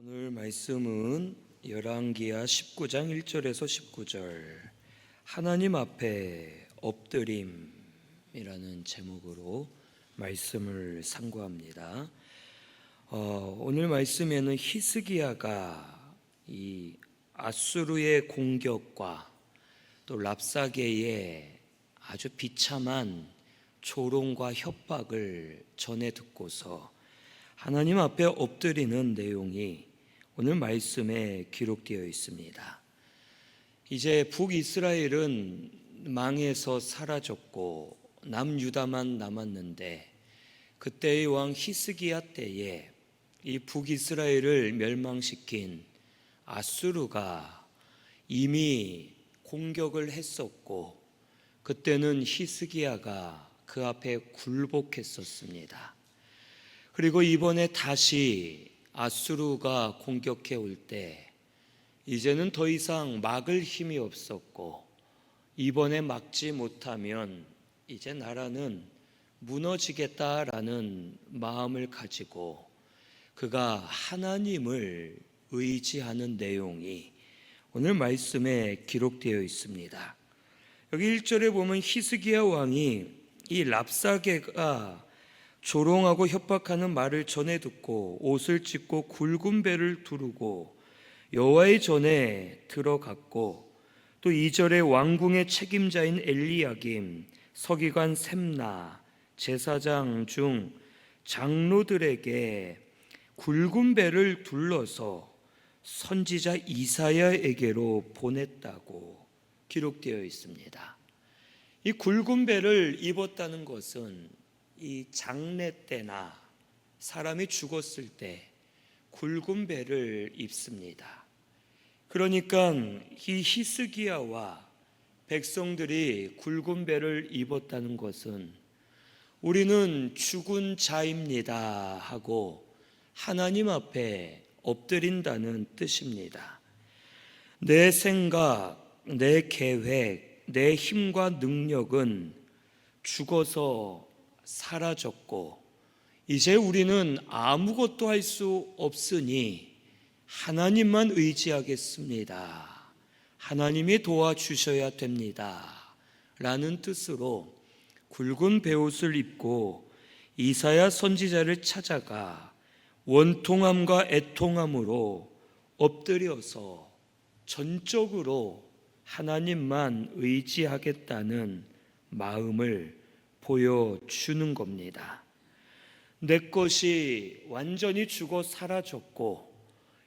오늘 말씀은 열왕기하 19장 1절에서 19절 하나님 앞에 엎드림이라는 제목으로 말씀을 상고합니다. 오늘 말씀에는 히스기야가 이 아수르의 공격과 또 랍사게의 아주 비참한 조롱과 협박을 전해 듣고서 하나님 앞에 엎드리는 내용이 오늘 말씀에 기록되어 있습니다. 이제 북이스라엘은 망해서 사라졌고 남유다만 남았는데 그때의 왕 히스기야 때에 이 북이스라엘을 멸망시킨 아수르가 이미 공격을 했었고 그때는 히스기야가 그 앞에 굴복했었습니다. 그리고 이번에 다시 아수르가 공격해 올 때 이제는 더 이상 막을 힘이 없었고 이번에 막지 못하면 이제 나라는 무너지겠다라는 마음을 가지고 그가 하나님을 의지하는 내용이 오늘 말씀에 기록되어 있습니다. 여기 1절에 보면 히스기야 왕이 이 랍사게가 조롱하고 협박하는 말을 전해 듣고 옷을 찢고 굵은 배를 두르고 여호와의 전에 들어갔고 또 2절에 왕궁의 책임자인 엘리야김, 서기관 셈나, 제사장 중 장로들에게 굵은 배를 둘러서 선지자 이사야에게로 보냈다고 기록되어 있습니다. 이 굵은 배를 입었다는 것은 이 장례 때나 사람이 죽었을 때 굵은 배를 입습니다. 그러니까 이 히스기야와 백성들이 굵은 배를 입었다는 것은 우리는 죽은 자입니다 하고 하나님 앞에 엎드린다는 뜻입니다. 내 생각, 내 계획, 내 힘과 능력은 죽어서 사라졌고 이제 우리는 아무것도 할 수 없으니 하나님만 의지하겠습니다. 하나님이 도와주셔야 됩니다. 라는 뜻으로 굵은 베옷을 입고 이사야 선지자를 찾아가 원통함과 애통함으로 엎드려서 전적으로 하나님만 의지하겠다는 마음을 보여주는 겁니다. 내 것이 완전히 죽어 사라졌고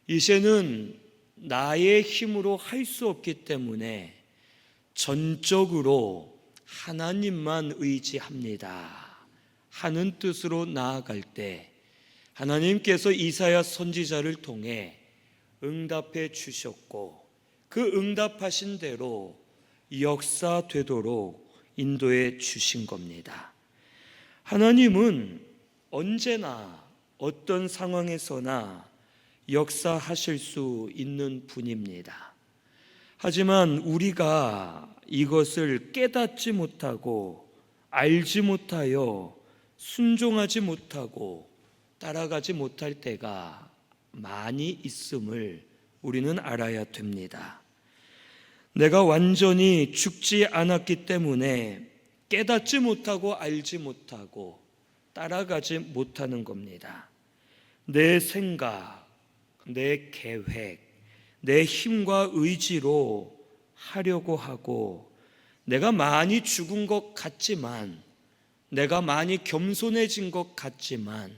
이제는 나의 힘으로 할 수 없기 때문에 전적으로 하나님만 의지합니다 하는 뜻으로 나아갈 때 하나님께서 이사야 선지자를 통해 응답해 주셨고 그 응답하신 대로 역사되도록 인도해 주신 겁니다. 하나님은 언제나 어떤 상황에서나 역사하실 수 있는 분입니다. 하지만 우리가 이것을 깨닫지 못하고 알지 못하여 순종하지 못하고 따라가지 못할 때가 많이 있음을 우리는 알아야 됩니다. 내가 완전히 죽지 않았기 때문에 깨닫지 못하고 알지 못하고 따라가지 못하는 겁니다. 내 생각, 내 계획, 내 힘과 의지로 하려고 하고 내가 많이 죽은 것 같지만 내가 많이 겸손해진 것 같지만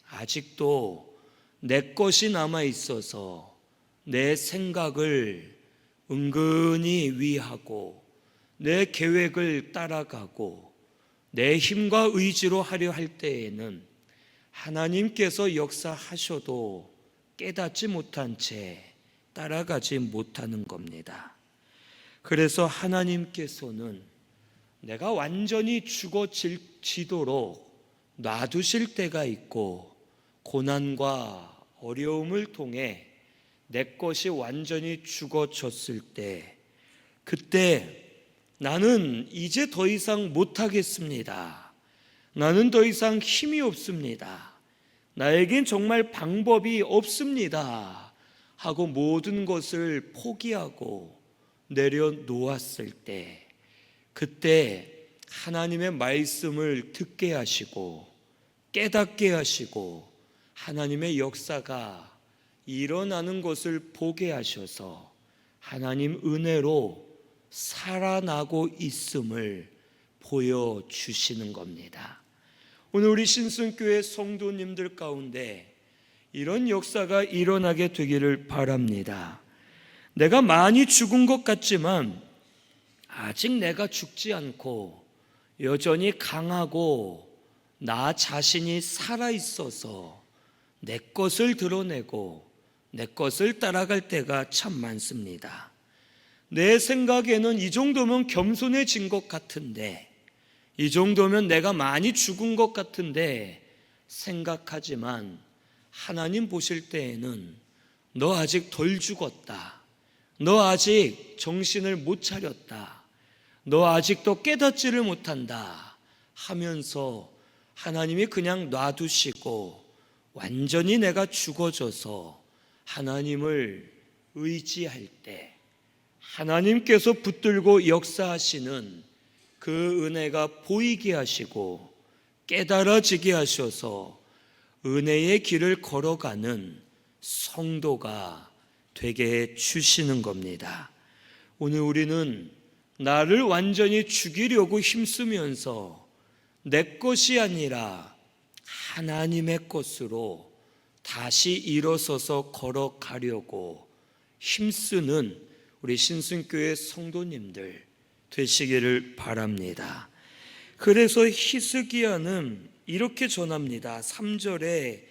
아직도 내 것이 남아 있어서 내 생각을 은근히 위하고 내 계획을 따라가고 내 힘과 의지로 하려 할 때에는 하나님께서 역사하셔도 깨닫지 못한 채 따라가지 못하는 겁니다. 그래서 하나님께서는 내가 완전히 죽어지도록 놔두실 때가 있고 고난과 어려움을 통해 내 것이 완전히 죽어졌을 때 그때 나는 이제 더 이상 못하겠습니다. 나는 더 이상 힘이 없습니다. 나에겐 정말 방법이 없습니다 하고 모든 것을 포기하고 내려놓았을 때, 그때 하나님의 말씀을 듣게 하시고 깨닫게 하시고 하나님의 역사가 일어나는 것을 보게 하셔서 하나님 은혜로 살아나고 있음을 보여주시는 겁니다. 오늘 우리 신순교회 성도님들 가운데 이런 역사가 일어나게 되기를 바랍니다. 내가 많이 죽은 것 같지만 아직 내가 죽지 않고 여전히 강하고 나 자신이 살아있어서 내 것을 드러내고 내 것을 따라갈 때가 참 많습니다. 내 생각에는 이 정도면 겸손해진 것 같은데, 이 정도면 내가 많이 죽은 것 같은데 생각하지만 하나님 보실 때에는 너 아직 덜 죽었다, 너 아직 정신을 못 차렸다, 너 아직도 깨닫지를 못한다 하면서 하나님이 그냥 놔두시고 완전히 내가 죽어져서 하나님을 의지할 때 하나님께서 붙들고 역사하시는 그 은혜가 보이게 하시고 깨달아지게 하셔서 은혜의 길을 걸어가는 성도가 되게 해 주시는 겁니다. 오늘 우리는 나를 완전히 죽이려고 힘쓰면서 내 것이 아니라 하나님의 것으로 다시 일어서서 걸어가려고 힘쓰는 우리 신순교회 성도님들 되시기를 바랍니다. 그래서 히스기야는 이렇게 전합니다. 3절에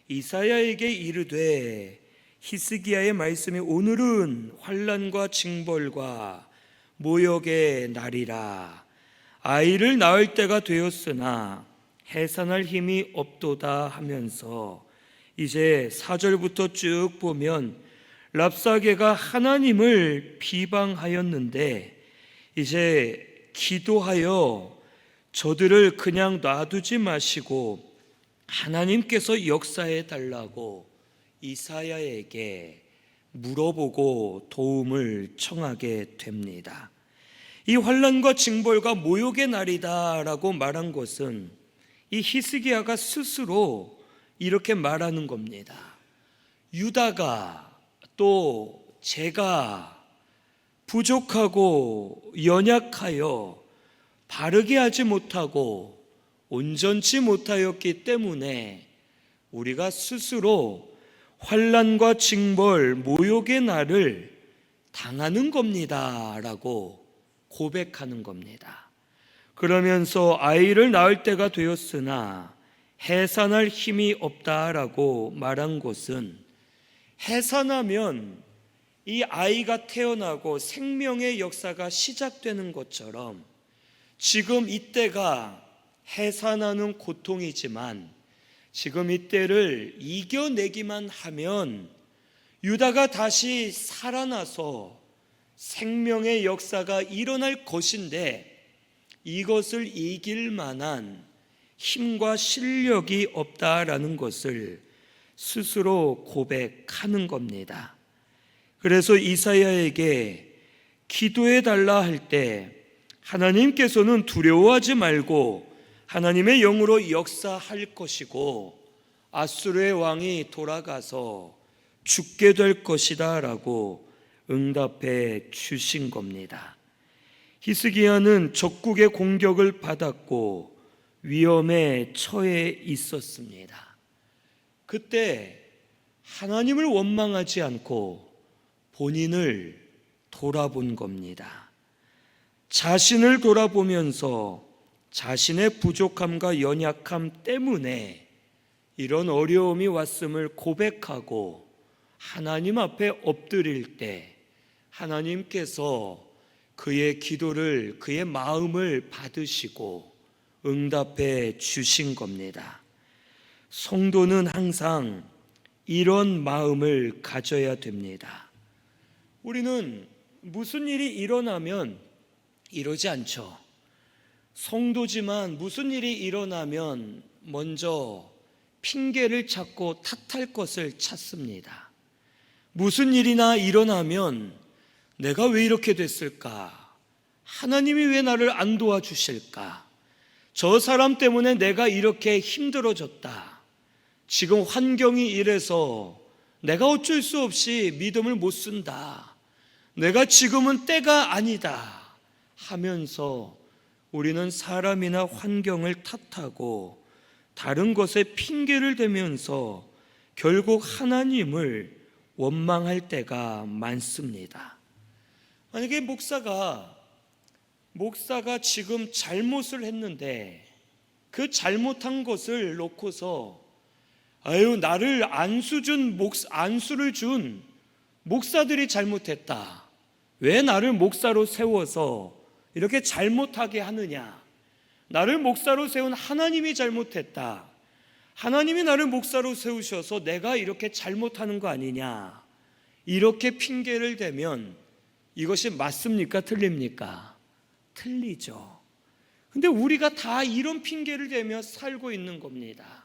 이사야에게 이르되, 히스기야의 말씀이 오늘은 환난과 징벌과 모욕의 날이라. 아이를 낳을 때가 되었으나 해산할 힘이 없도다 하면서 이제 4절부터 쭉 보면 랍사게가 하나님을 비방하였는데 이제 기도하여 저들을 그냥 놔두지 마시고 하나님께서 역사해 달라고 이사야에게 물어보고 도움을 청하게 됩니다. 이 환난과 징벌과 모욕의 날이다라고 말한 것은 이 히스기야가 스스로 이렇게 말하는 겁니다. 유다가 또 제가 부족하고 연약하여 바르게 하지 못하고 온전치 못하였기 때문에 우리가 스스로 환난과 징벌, 모욕의 날을 당하는 겁니다 라고 고백하는 겁니다. 그러면서 아이를 낳을 때가 되었으나 해산할 힘이 없다라고 말한 것은, 해산하면 이 아이가 태어나고 생명의 역사가 시작되는 것처럼 지금 이때가 해산하는 고통이지만 지금 이때를 이겨내기만 하면 유다가 다시 살아나서 생명의 역사가 일어날 것인데, 이것을 이길 만한 힘과 실력이 없다라는 것을 스스로 고백하는 겁니다. 그래서 이사야에게 기도해 달라 할 때 하나님께서는 두려워하지 말고 하나님의 영으로 역사할 것이고 아수르의 왕이 돌아가서 죽게 될 것이다 라고 응답해 주신 겁니다. 히스기야는 적국의 공격을 받았고 위험에 처해 있었습니다. 그때 하나님을 원망하지 않고 본인을 돌아본 겁니다. 자신을 돌아보면서 자신의 부족함과 연약함 때문에 이런 어려움이 왔음을 고백하고 하나님 앞에 엎드릴 때 하나님께서 그의 기도를, 그의 마음을 받으시고 응답해 주신 겁니다. 성도는 항상 이런 마음을 가져야 됩니다. 우리는 무슨 일이 일어나면 이러지 않죠. 성도지만 무슨 일이 일어나면 먼저 핑계를 찾고 탓할 것을 찾습니다. 무슨 일이나 일어나면 내가 왜 이렇게 됐을까? 하나님이 왜 나를 안 도와주실까? 저 사람 때문에 내가 이렇게 힘들어졌다. 지금 환경이 이래서 내가 어쩔 수 없이 믿음을 못 쓴다. 내가 지금은 때가 아니다 하면서 우리는 사람이나 환경을 탓하고 다른 것에 핑계를 대면서 결국 하나님을 원망할 때가 많습니다. 만약에 목사가 지금 잘못을 했는데 그 잘못한 것을 놓고서 나를 안수를 준 목사들이 잘못했다. 왜 나를 목사로 세워서 이렇게 잘못하게 하느냐? 나를 목사로 세운 하나님이 잘못했다. 하나님이 나를 목사로 세우셔서 내가 이렇게 잘못하는 거 아니냐? 이렇게 핑계를 대면 이것이 맞습니까? 틀립니까? 틀리죠. 근데 우리가 다 이런 핑계를 대며 살고 있는 겁니다.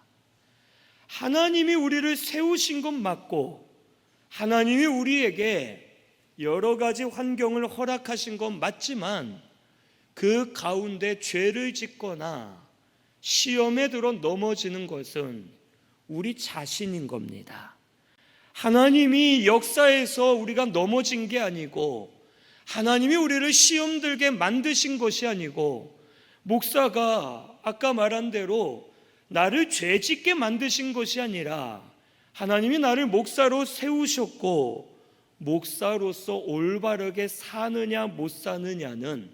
하나님이 우리를 세우신 건 맞고 하나님이 우리에게 여러 가지 환경을 허락하신 건 맞지만 그 가운데 죄를 짓거나 시험에 들어 넘어지는 것은 우리 자신인 겁니다. 하나님이 역사에서 우리가 넘어진 게 아니고 하나님이 우리를 시험 들게 만드신 것이 아니고 목사가 아까 말한 대로 나를 죄짓게 만드신 것이 아니라 하나님이 나를 목사로 세우셨고 목사로서 올바르게 사느냐 못 사느냐는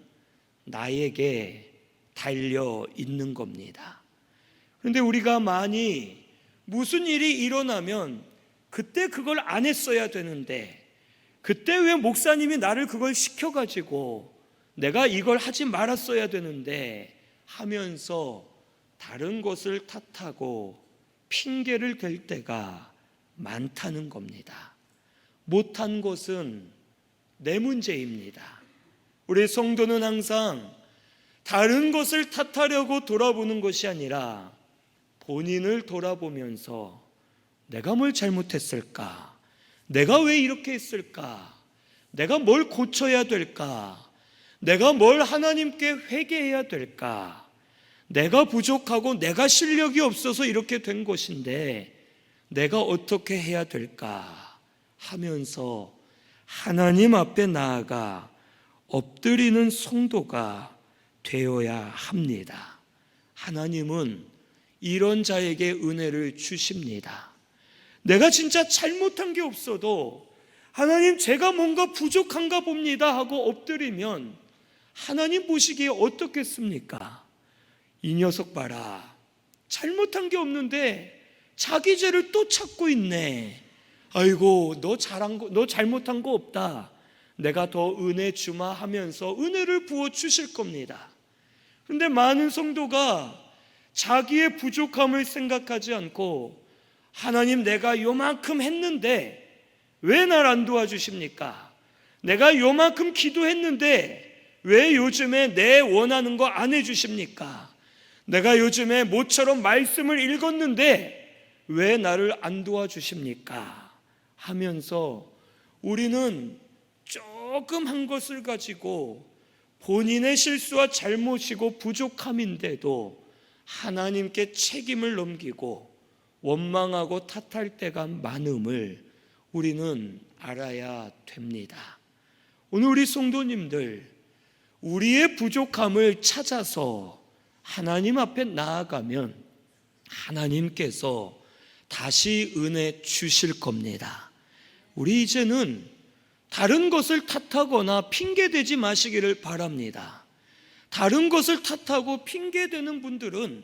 나에게 달려 있는 겁니다. 그런데 우리가 많이 무슨 일이 일어나면 그때 그걸 안 했어야 되는데 그때 왜 목사님이 나를 그걸 시켜가지고 내가 이걸 하지 말았어야 되는데 하면서 다른 것을 탓하고 핑계를 댈 때가 많다는 겁니다. 못한 것은 내 문제입니다. 우리 성도는 항상 다른 것을 탓하려고 돌아보는 것이 아니라 본인을 돌아보면서 내가 뭘 잘못했을까? 내가 왜 이렇게 했을까? 내가 뭘 고쳐야 될까? 내가 뭘 하나님께 회개해야 될까? 내가 부족하고 내가 실력이 없어서 이렇게 된 것인데 내가 어떻게 해야 될까? 하면서 하나님 앞에 나아가 엎드리는 성도가 되어야 합니다. 하나님은 이런 자에게 은혜를 주십니다. 내가 진짜 잘못한 게 없어도 하나님 제가 뭔가 부족한가 봅니다 하고 엎드리면 하나님 보시기에 어떻겠습니까? 이 녀석 봐라, 잘못한 게 없는데 자기 죄를 또 찾고 있네. 아이고 너 잘못한 거 없다, 내가 더 은혜 주마 하면서 은혜를 부어 주실 겁니다. 그런데 많은 성도가 자기의 부족함을 생각하지 않고 하나님 내가 요만큼 했는데 왜 날 안 도와주십니까? 내가 요만큼 기도했는데 왜 요즘에 내 원하는 거 안 해주십니까? 내가 요즘에 모처럼 말씀을 읽었는데 왜 나를 안 도와주십니까? 하면서 우리는 조금 한 것을 가지고 본인의 실수와 잘못이고 부족함인데도 하나님께 책임을 넘기고 원망하고 탓할 때가 많음을 우리는 알아야 됩니다. 오늘 우리 성도님들, 우리의 부족함을 찾아서 하나님 앞에 나아가면 하나님께서 다시 은혜 주실 겁니다. 우리 이제는 다른 것을 탓하거나 핑계대지 마시기를 바랍니다. 다른 것을 탓하고 핑계대는 분들은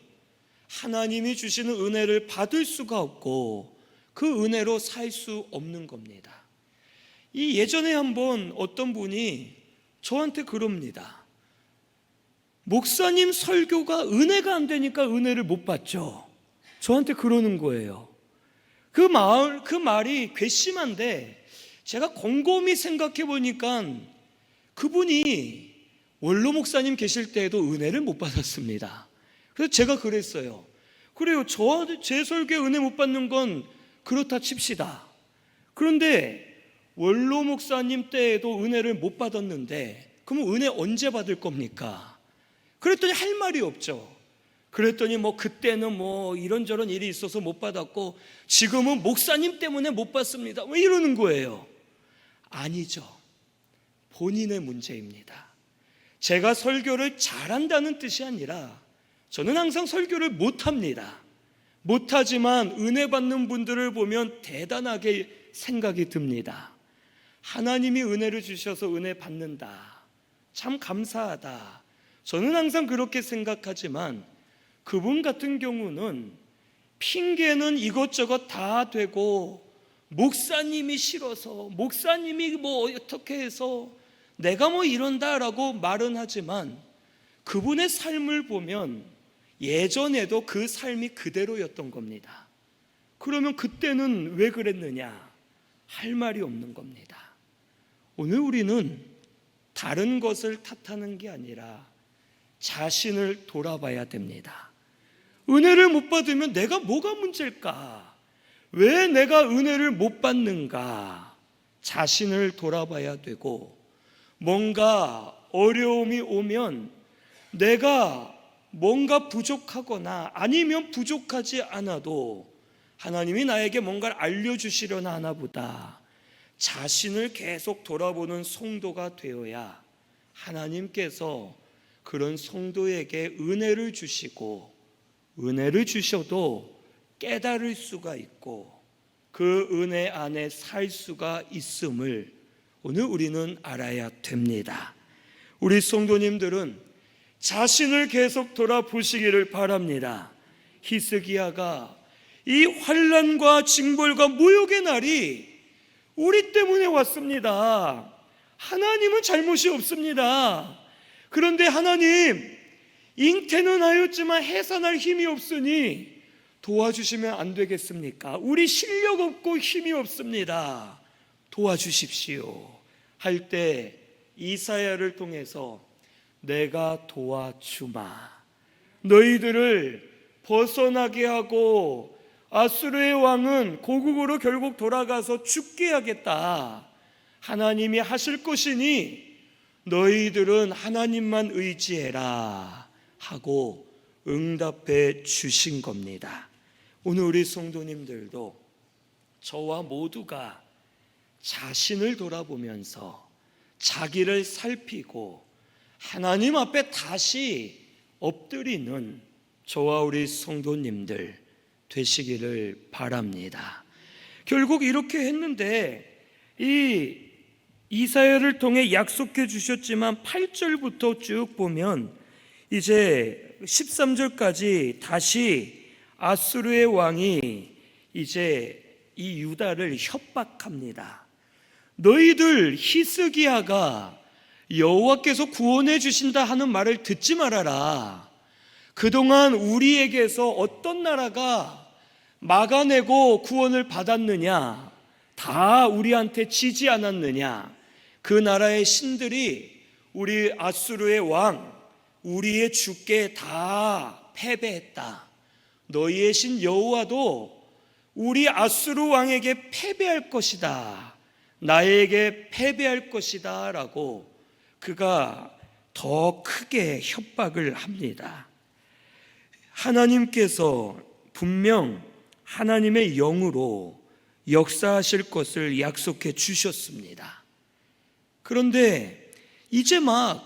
하나님이 주시는 은혜를 받을 수가 없고 그 은혜로 살 수 없는 겁니다. 이 예전에 한번 어떤 분이 저한테 그럽니다. 목사님 설교가 은혜가 안 되니까 은혜를 못 받죠. 저한테 그러는 거예요. 그 말이 괘씸한데 제가 곰곰이 생각해 보니까 그분이 원로 목사님 계실 때에도 은혜를 못 받았습니다. 그래서 제가 그랬어요. 그래요. 제 설교에 은혜 못 받는 건 그렇다 칩시다. 그런데 원로 목사님 때에도 은혜를 못 받았는데 그럼 은혜 언제 받을 겁니까? 그랬더니 할 말이 없죠. 그랬더니 그때는 이런저런 일이 있어서 못 받았고 지금은 목사님 때문에 못 받습니다. 왜 이러는 거예요? 아니죠. 본인의 문제입니다. 제가 설교를 잘한다는 뜻이 아니라 저는 항상 설교를 못합니다. 못하지만 은혜 받는 분들을 보면 대단하게 생각이 듭니다. 하나님이 은혜를 주셔서 은혜 받는다. 참 감사하다. 저는 항상 그렇게 생각하지만 그분 같은 경우는 핑계는 이것저것 다 되고 목사님이 싫어서 목사님이 어떻게 해서 내가 이런다라고 말은 하지만 그분의 삶을 보면 예전에도 그 삶이 그대로였던 겁니다. 그러면 그때는 왜 그랬느냐? 할 말이 없는 겁니다. 오늘 우리는 다른 것을 탓하는 게 아니라 자신을 돌아봐야 됩니다. 은혜를 못 받으면 내가 뭐가 문제일까? 왜 내가 은혜를 못 받는가? 자신을 돌아봐야 되고 뭔가 어려움이 오면 내가 뭔가 부족하거나 아니면 부족하지 않아도 하나님이 나에게 뭔가를 알려주시려나 하나 보다 자신을 계속 돌아보는 성도가 되어야 하나님께서 그런 성도에게 은혜를 주시고 은혜를 주셔도 깨달을 수가 있고 그 은혜 안에 살 수가 있음을 오늘 우리는 알아야 됩니다. 우리 성도님들은 자신을 계속 돌아보시기를 바랍니다. 히스기야가 이 환난과 징벌과 모욕의 날이 우리 때문에 왔습니다. 하나님은 잘못이 없습니다. 그런데 하나님, 잉태는 하였지만 해산할 힘이 없으니 도와주시면 안 되겠습니까? 우리 실력 없고 힘이 없습니다. 도와주십시오. 할 때 이사야를 통해서 내가 도와주마. 너희들을 벗어나게 하고 아수르의 왕은 고국으로 결국 돌아가서 죽게 하겠다. 하나님이 하실 것이니 너희들은 하나님만 의지해라 하고 응답해 주신 겁니다. 오늘 우리 성도님들도 저와 모두가 자신을 돌아보면서 자기를 살피고 하나님 앞에 다시 엎드리는 저와 우리 성도님들 되시기를 바랍니다. 결국 이렇게 했는데 이 이사야를 통해 약속해 주셨지만 8절부터 쭉 보면 이제 13절까지 다시 아수르의 왕이 이제 이 유다를 협박합니다. 너희들 히스기야가 여호와께서 구원해 주신다 하는 말을 듣지 말아라. 그동안 우리에게서 어떤 나라가 막아내고 구원을 받았느냐? 다 우리한테 지지 않았느냐? 그 나라의 신들이 우리 아수르의 왕, 우리의 주께 다 패배했다. 너희의 신 여호와도 우리 아수르 왕에게 패배할 것이다. 나에게 패배할 것이다 라고 그가 더 크게 협박을 합니다. 하나님께서 분명 하나님의 영으로 역사하실 것을 약속해 주셨습니다. 그런데 이제 막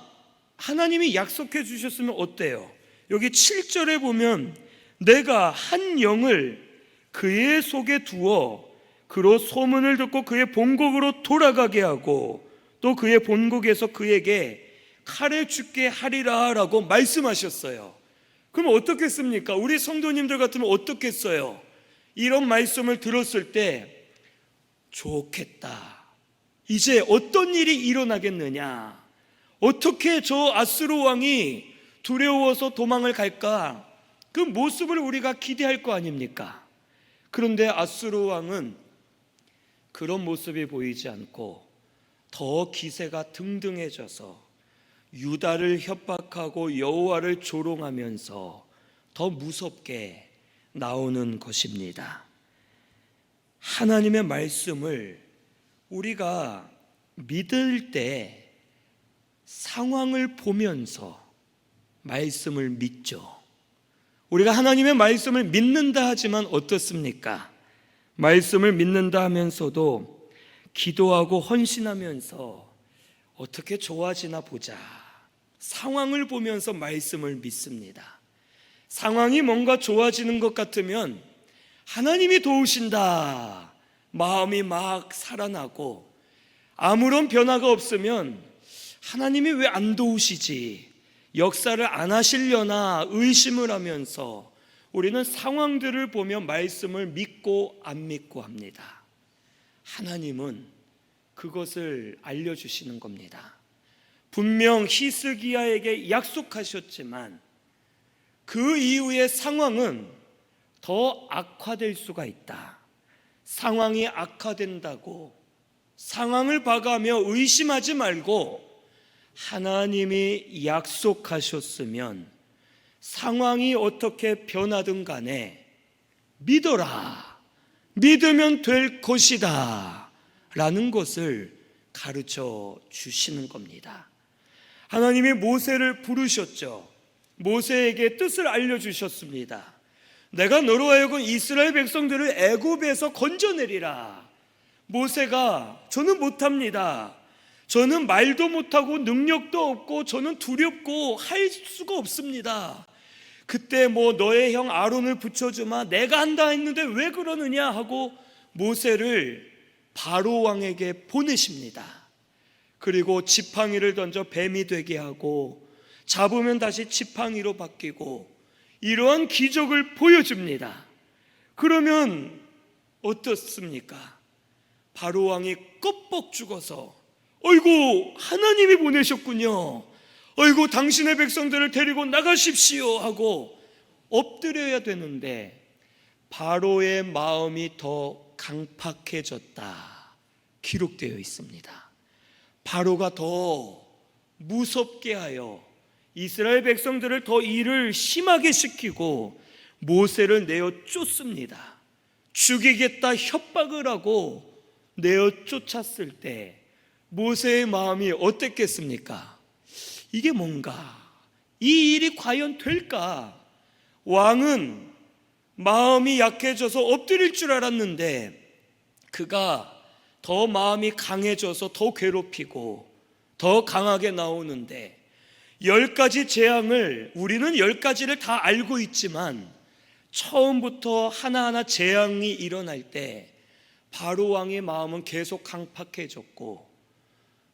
하나님이 약속해 주셨으면 어때요? 여기 7절에 보면 내가 한 영을 그의 속에 두어 그로 소문을 듣고 그의 본국으로 돌아가게 하고 또 그의 본국에서 그에게 칼에 죽게 하리라 라고 말씀하셨어요. 그럼 어떻겠습니까? 우리 성도님들 같으면 어떻겠어요? 이런 말씀을 들었을 때 좋겠다. 이제 어떤 일이 일어나겠느냐? 어떻게 저 아수르 왕이 두려워서 도망을 갈까? 그 모습을 우리가 기대할 거 아닙니까? 그런데 아수르 왕은 그런 모습이 보이지 않고 더 기세가 등등해져서 유다를 협박하고 여호와를 조롱하면서 더 무섭게 나오는 것입니다. 하나님의 말씀을 우리가 믿을 때 상황을 보면서 말씀을 믿죠. 우리가 하나님의 말씀을 믿는다 하지만 어떻습니까? 말씀을 믿는다 하면서도 기도하고 헌신하면서 어떻게 좋아지나 보자. 상황을 보면서 말씀을 믿습니다. 상황이 뭔가 좋아지는 것 같으면 하나님이 도우신다. 마음이 막 살아나고, 아무런 변화가 없으면 하나님이 왜 안 도우시지? 역사를 안 하시려나 의심을 하면서 우리는 상황들을 보며 말씀을 믿고 안 믿고 합니다. 하나님은 그것을 알려주시는 겁니다. 분명 히스기야에게 약속하셨지만 그 이후의 상황은 더 악화될 수가 있다. 상황이 악화된다고 상황을 봐가며 의심하지 말고 하나님이 약속하셨으면 상황이 어떻게 변하든 간에 믿어라. 믿으면 될 것이다 라는 것을 가르쳐 주시는 겁니다. 하나님이 모세를 부르셨죠. 모세에게 뜻을 알려주셨습니다. 내가 너로 하여금 이스라엘 백성들을 애굽에서 건져내리라. 모세가 저는 못합니다. 저는 말도 못하고 능력도 없고 저는 두렵고 할 수가 없습니다. 그때 너의 형 아론을 붙여주마, 내가 한다 했는데 왜 그러느냐 하고 모세를 바로 왕에게 보내십니다. 그리고 지팡이를 던져 뱀이 되게 하고 잡으면 다시 지팡이로 바뀌고 이러한 기적을 보여줍니다. 그러면 어떻습니까? 바로 왕이 껍벅 죽어서 어이구 하나님이 보내셨군요. 어이구 당신의 백성들을 데리고 나가십시오 하고 엎드려야 되는데 바로의 마음이 더 강팍해졌다 기록되어 있습니다. 바로가 더 무섭게 하여 이스라엘 백성들을 더 일을 심하게 시키고 모세를 내어 쫓습니다. 죽이겠다 협박을 하고 내어 쫓았을 때 모세의 마음이 어땠겠습니까? 이게 뭔가? 이 일이 과연 될까? 왕은 마음이 약해져서 엎드릴 줄 알았는데 그가 더 마음이 강해져서 더 괴롭히고 더 강하게 나오는데 10가지 재앙을 우리는 10가지를 다 알고 있지만 처음부터 하나하나 재앙이 일어날 때 바로 왕의 마음은 계속 강팍해졌고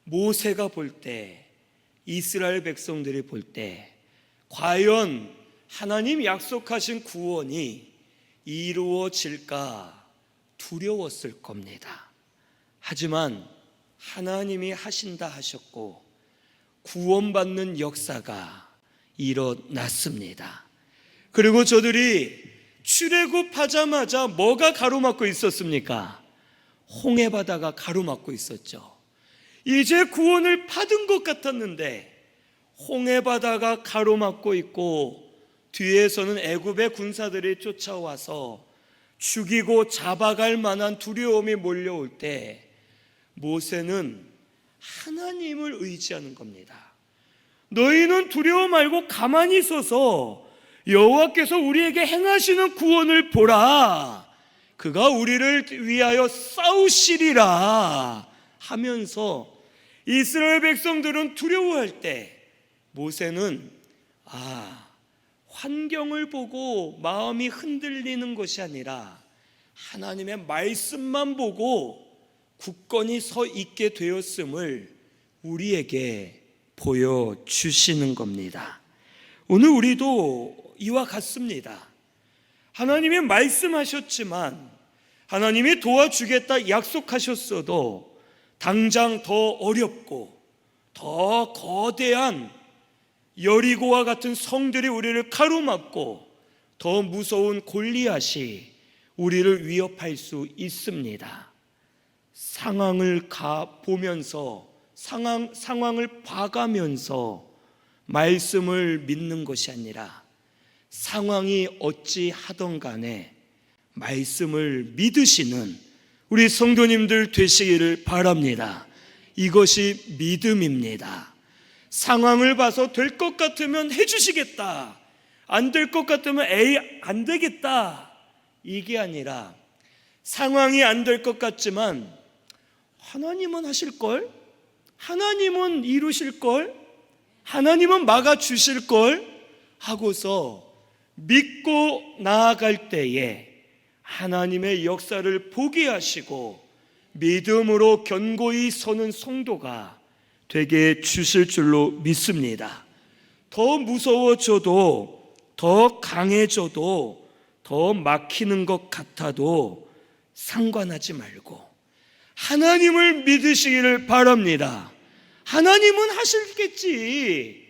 모세가 볼 때 이스라엘 백성들이 볼 때 과연 하나님 약속하신 구원이 이루어질까 두려웠을 겁니다. 하지만 하나님이 하신다 하셨고 구원받는 역사가 일어났습니다. 그리고 저들이 출애굽하자마자 뭐가 가로막고 있었습니까? 홍해바다가 가로막고 있었죠. 이제 구원을 받은 것 같았는데 홍해바다가 가로막고 있고 뒤에서는 애굽의 군사들이 쫓아와서 죽이고 잡아갈 만한 두려움이 몰려올 때 모세는 하나님을 의지하는 겁니다. 너희는 두려워 말고 가만히 있어서 여호와께서 우리에게 행하시는 구원을 보라. 그가 우리를 위하여 싸우시리라 하면서 이스라엘 백성들은 두려워할 때 모세는 환경을 보고 마음이 흔들리는 것이 아니라 하나님의 말씀만 보고 굳건히 서 있게 되었음을 우리에게 보여주시는 겁니다. 오늘 우리도 이와 같습니다. 하나님이 말씀하셨지만 하나님이 도와주겠다 약속하셨어도 당장 더 어렵고 더 거대한 여리고와 같은 성들이 우리를 가로막고 더 무서운 골리앗이 우리를 위협할 수 있습니다. 상황을 보면서 상황을 봐가면서 말씀을 믿는 것이 아니라 상황이 어찌하던 간에 말씀을 믿으시는 우리 성도님들 되시기를 바랍니다. 이것이 믿음입니다. 상황을 봐서 될 것 같으면 해주시겠다, 안 될 것 같으면 에이 안 되겠다, 이게 아니라 상황이 안 될 것 같지만 하나님은 하실걸, 하나님은 이루실걸, 하나님은 막아주실걸 하고서 믿고 나아갈 때에 하나님의 역사를 보게 하시고 믿음으로 견고히 서는 성도가 되게 주실 줄로 믿습니다. 더 무서워져도, 더 강해져도, 더 막히는 것 같아도 상관하지 말고 하나님을 믿으시기를 바랍니다. 하나님은 하시겠지.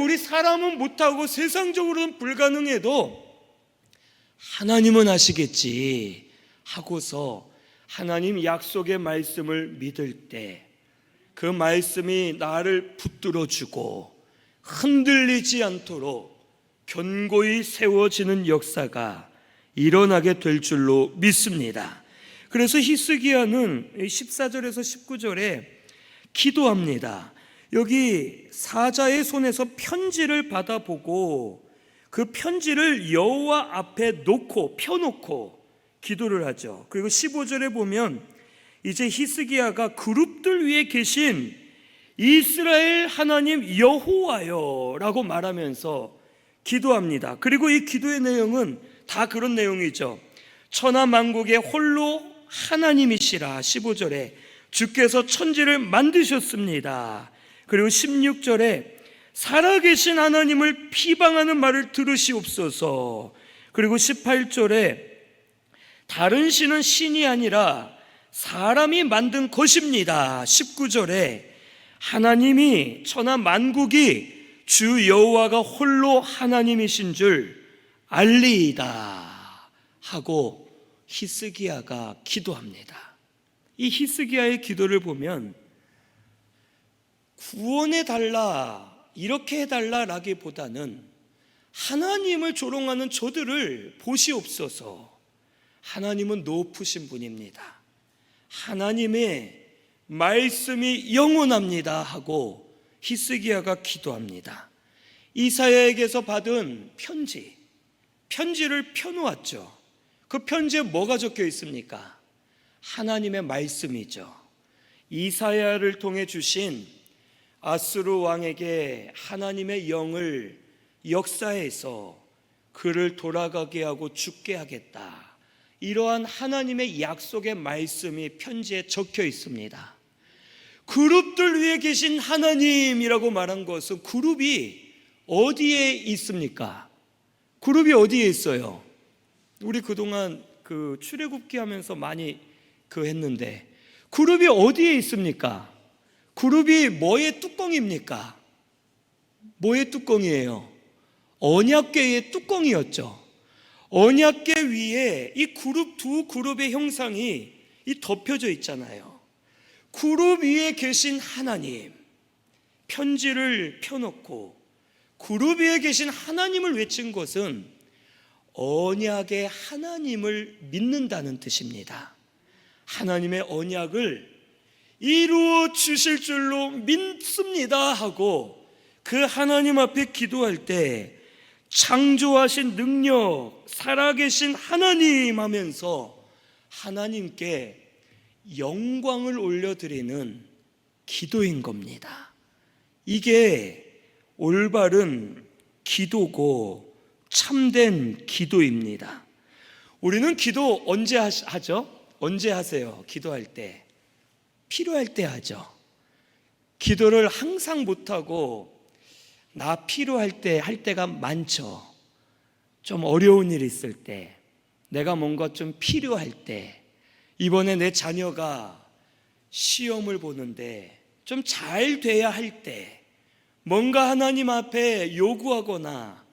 우리 사람은 못하고 세상적으로는 불가능해도 하나님은 하시겠지 하고서 하나님 약속의 말씀을 믿을 때 그 말씀이 나를 붙들어주고 흔들리지 않도록 견고히 세워지는 역사가 일어나게 될 줄로 믿습니다. 그래서 히스기야는 14절에서 19절에 기도합니다. 여기 사자의 손에서 편지를 받아보고 그 편지를 여호와 앞에 펴놓고 기도를 하죠. 그리고 15절에 보면 이제 히스기야가 그룹들 위에 계신 이스라엘 하나님 여호와여 라고 말하면서 기도합니다. 그리고 이 기도의 내용은 다 그런 내용이죠. 천하만국의 홀로 하나님이시라. 15절에 주께서 천지를 만드셨습니다. 그리고 16절에 살아계신 하나님을 비방하는 말을 들으시옵소서. 그리고 18절에 다른 신은 신이 아니라 사람이 만든 것입니다. 19절에 하나님이 천하 만국이 주 여호와가 홀로 하나님이신 줄 알리이다 하고 히스기야가 기도합니다. 이 히스기야의 기도를 보면 구원해달라, 이렇게 해달라라기보다는 하나님을 조롱하는 저들을 보시옵소서. 하나님은 높으신 분입니다. 하나님의 말씀이 영원합니다 하고 히스기야가 기도합니다. 이사야에게서 받은 편지를 펴놓았죠. 그 편지에 뭐가 적혀 있습니까? 하나님의 말씀이죠. 이사야를 통해 주신 아수르 왕에게 하나님의 영을 역사해서 그를 돌아가게 하고 죽게 하겠다, 이러한 하나님의 약속의 말씀이 편지에 적혀 있습니다. 그룹들 위에 계신 하나님이라고 말한 것은 그룹이 어디에 있습니까? 그룹이 어디에 있어요? 우리 그동안 출애굽기 하면서 많이 했는데 그룹이 어디에 있습니까? 그룹이 뭐의 뚜껑입니까? 뭐의 뚜껑이에요? 언약궤의 뚜껑이었죠. 언약궤 위에 이 두 그룹의 형상이 덮여져 있잖아요. 그룹 위에 계신 하나님, 편지를 펴놓고 그룹 위에 계신 하나님을 외친 것은 언약의 하나님을 믿는다는 뜻입니다. 하나님의 언약을 이루어 주실 줄로 믿습니다 하고 그 하나님 앞에 기도할 때 창조하신 능력, 살아계신 하나님 하면서 하나님께 영광을 올려드리는 기도인 겁니다. 이게 올바른 기도고 참된 기도입니다. 우리는 기도 언제 하죠? 언제 하세요? 기도할 때 필요할 때 하죠. 기도를 항상 못하고 나 필요할 때 할 때가 많죠. 좀 어려운 일 있을 때, 내가 뭔가 좀 필요할 때, 이번에 내 자녀가 시험을 보는데 좀 잘 돼야 할 때, 뭔가 하나님 앞에 요구하거나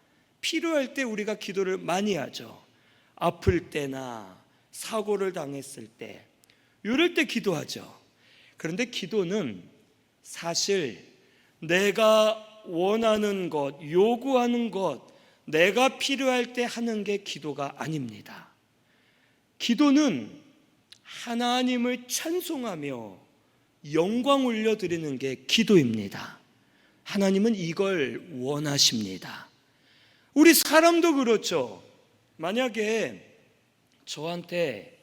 필요할 때 우리가 기도를 많이 하죠. 아플 때나 사고를 당했을 때, 이럴 때 기도하죠. 그런데 기도는 사실 내가 원하는 것, 요구하는 것, 내가 필요할 때 하는 게 기도가 아닙니다. 기도는 하나님을 찬송하며 영광 올려드리는 게 기도입니다. 하나님은 이걸 원하십니다. 우리 사람도 그렇죠. 만약에 저한테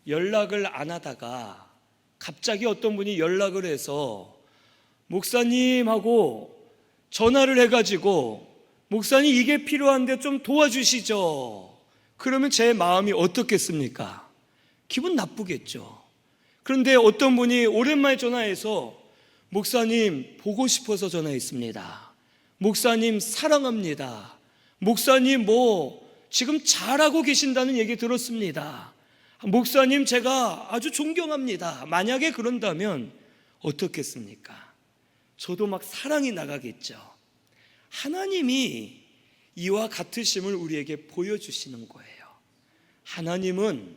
연락을 안 하다가 갑자기 어떤 분이 연락을 해서 목사님하고 전화를 해가지고 목사님 이게 필요한데 좀 도와주시죠. 그러면 제 마음이 어떻겠습니까? 기분 나쁘겠죠. 그런데 어떤 분이 오랜만에 전화해서 목사님 보고 싶어서 전화했습니다. 목사님 사랑합니다. 목사님 지금 잘하고 계신다는 얘기 들었습니다. 목사님 제가 아주 존경합니다. 만약에 그런다면 어떻겠습니까? 저도 막 사랑이 나가겠죠. 하나님이 이와 같으심을 우리에게 보여주시는 거예요. 하나님은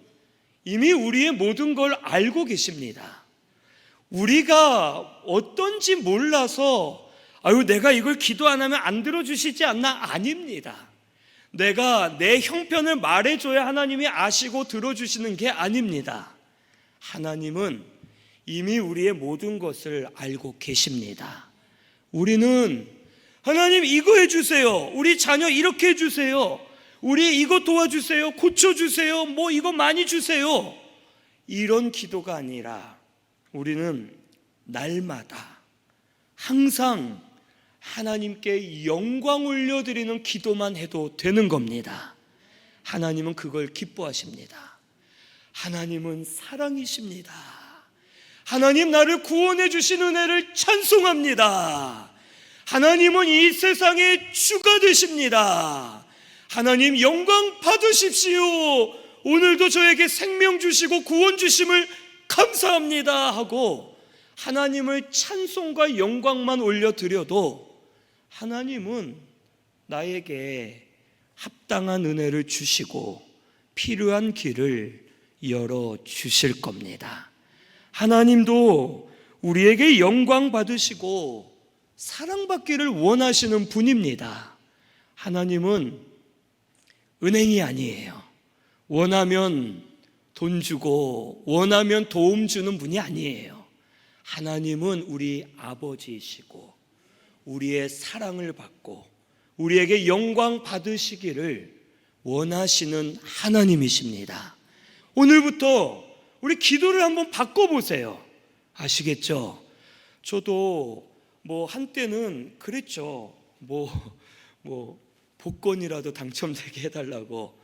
이미 우리의 모든 걸 알고 계십니다. 우리가 어떤지 몰라서 내가 이걸 기도 안 하면 안 들어주시지 않나? 아닙니다. 내가 내 형편을 말해줘야 하나님이 아시고 들어주시는 게 아닙니다. 하나님은 이미 우리의 모든 것을 알고 계십니다. 우리는 하나님 이거 해주세요. 우리 자녀 이렇게 해주세요. 우리 이거 도와주세요. 고쳐주세요. 이거 많이 주세요. 이런 기도가 아니라 우리는 날마다 항상 하나님께 영광 올려드리는 기도만 해도 되는 겁니다. 하나님은 그걸 기뻐하십니다. 하나님은 사랑이십니다. 하나님 나를 구원해 주신 은혜를 찬송합니다. 하나님은 이 세상의 주가 되십니다. 하나님 영광 받으십시오. 오늘도 저에게 생명 주시고 구원 주심을 감사합니다 하고 하나님을 찬송과 영광만 올려드려도 하나님은 나에게 합당한 은혜를 주시고 필요한 길을 열어주실 겁니다. 하나님도 우리에게 영광 받으시고 사랑받기를 원하시는 분입니다. 하나님은 은행이 아니에요. 원하면 돈 주고 원하면 도움 주는 분이 아니에요. 하나님은 우리 아버지이시고 우리의 사랑을 받고 우리에게 영광 받으시기를 원하시는 하나님이십니다. 오늘부터 우리 기도를 한번 바꿔보세요. 아시겠죠? 저도 한때는 그랬죠. 복권이라도 당첨되게 해달라고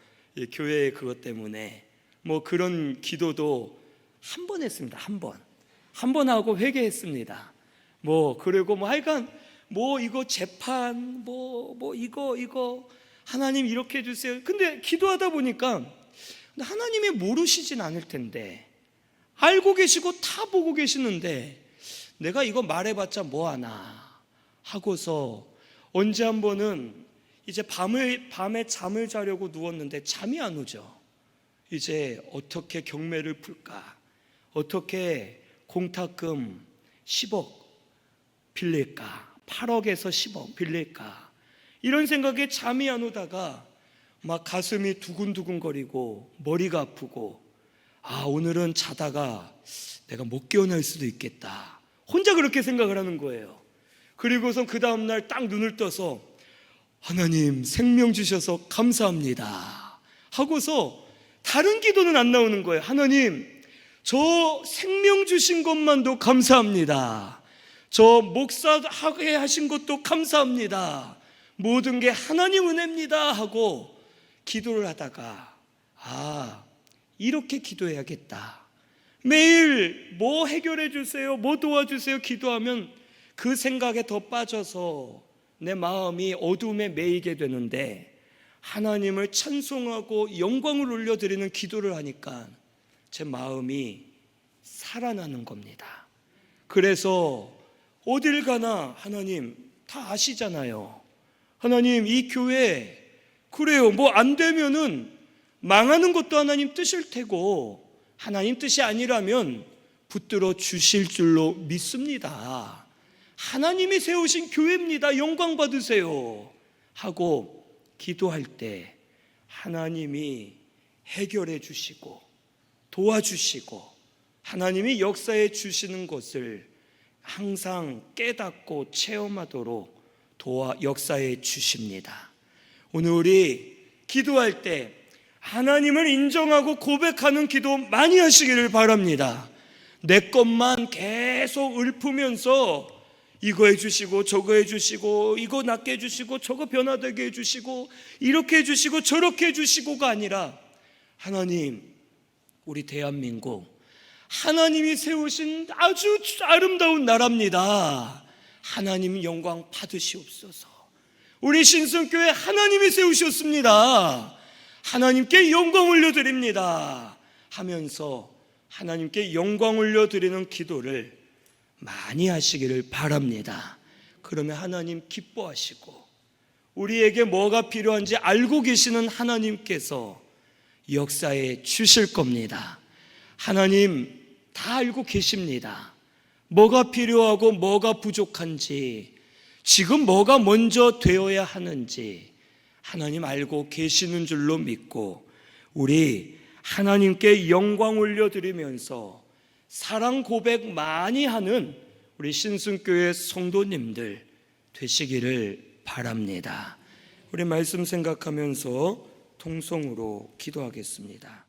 교회 그것 때문에 그런 기도도 한 번 했습니다. 한 번 하고 회개했습니다. 그리고 하여간 이거 재판 이거 하나님 이렇게 해주세요. 근데 기도하다 보니까 하나님이 모르시진 않을 텐데 알고 계시고 다 보고 계시는데 내가 이거 말해봤자 뭐하나 하고서 언제 한 번은 이제 밤에 잠을 자려고 누웠는데 잠이 안 오죠. 이제 어떻게 경매를 풀까? 어떻게 공탁금 10억 빌릴까? 8억에서 10억 빌릴까? 이런 생각에 잠이 안 오다가 막 가슴이 두근두근거리고 머리가 아프고 오늘은 자다가 내가 못 깨어날 수도 있겠다. 혼자 그렇게 생각을 하는 거예요. 그리고선 그 다음날 딱 눈을 떠서 하나님 생명 주셔서 감사합니다 하고서 다른 기도는 안 나오는 거예요. 하나님 저 생명 주신 것만도 감사합니다. 저 목사하게 하신 것도 감사합니다. 모든 게 하나님 은혜입니다 하고 기도를 하다가 이렇게 기도해야겠다. 매일 해결해 주세요, 도와주세요 기도하면 그 생각에 더 빠져서 내 마음이 어둠에 매이게 되는데 하나님을 찬송하고 영광을 올려드리는 기도를 하니까 제 마음이 살아나는 겁니다. 그래서 어딜 가나 하나님 다 아시잖아요. 하나님 이 교회 그래요, 안 되면은 망하는 것도 하나님 뜻일 테고 하나님 뜻이 아니라면 붙들어 주실 줄로 믿습니다. 하나님이 세우신 교회입니다. 영광 받으세요 하고 기도할 때 하나님이 해결해 주시고 도와주시고 하나님이 역사해 주시는 것을 항상 깨닫고 체험하도록 역사해 주십니다. 오늘 우리 기도할 때 하나님을 인정하고 고백하는 기도 많이 하시기를 바랍니다. 내 것만 계속 읊으면서 이거 해주시고 저거 해주시고 이거 낫게 해주시고 저거 변화되게 해주시고 이렇게 해주시고 저렇게 해주시고가 아니라 하나님, 우리 대한민국 하나님이 세우신 아주 아름다운 나라입니다. 하나님 영광 받으시옵소서. 우리 신성교회 하나님이 세우셨습니다. 하나님께 영광 올려드립니다 하면서 하나님께 영광 올려드리는 기도를 많이 하시기를 바랍니다. 그러면 하나님 기뻐하시고 우리에게 뭐가 필요한지 알고 계시는 하나님께서 역사해 주실 겁니다. 하나님 다 알고 계십니다. 뭐가 필요하고 뭐가 부족한지, 지금 뭐가 먼저 되어야 하는지 하나님 알고 계시는 줄로 믿고 우리 하나님께 영광 올려드리면서 사랑 고백 많이 하는 우리 신승교회 성도님들 되시기를 바랍니다. 우리 말씀 생각하면서 통성으로 기도하겠습니다.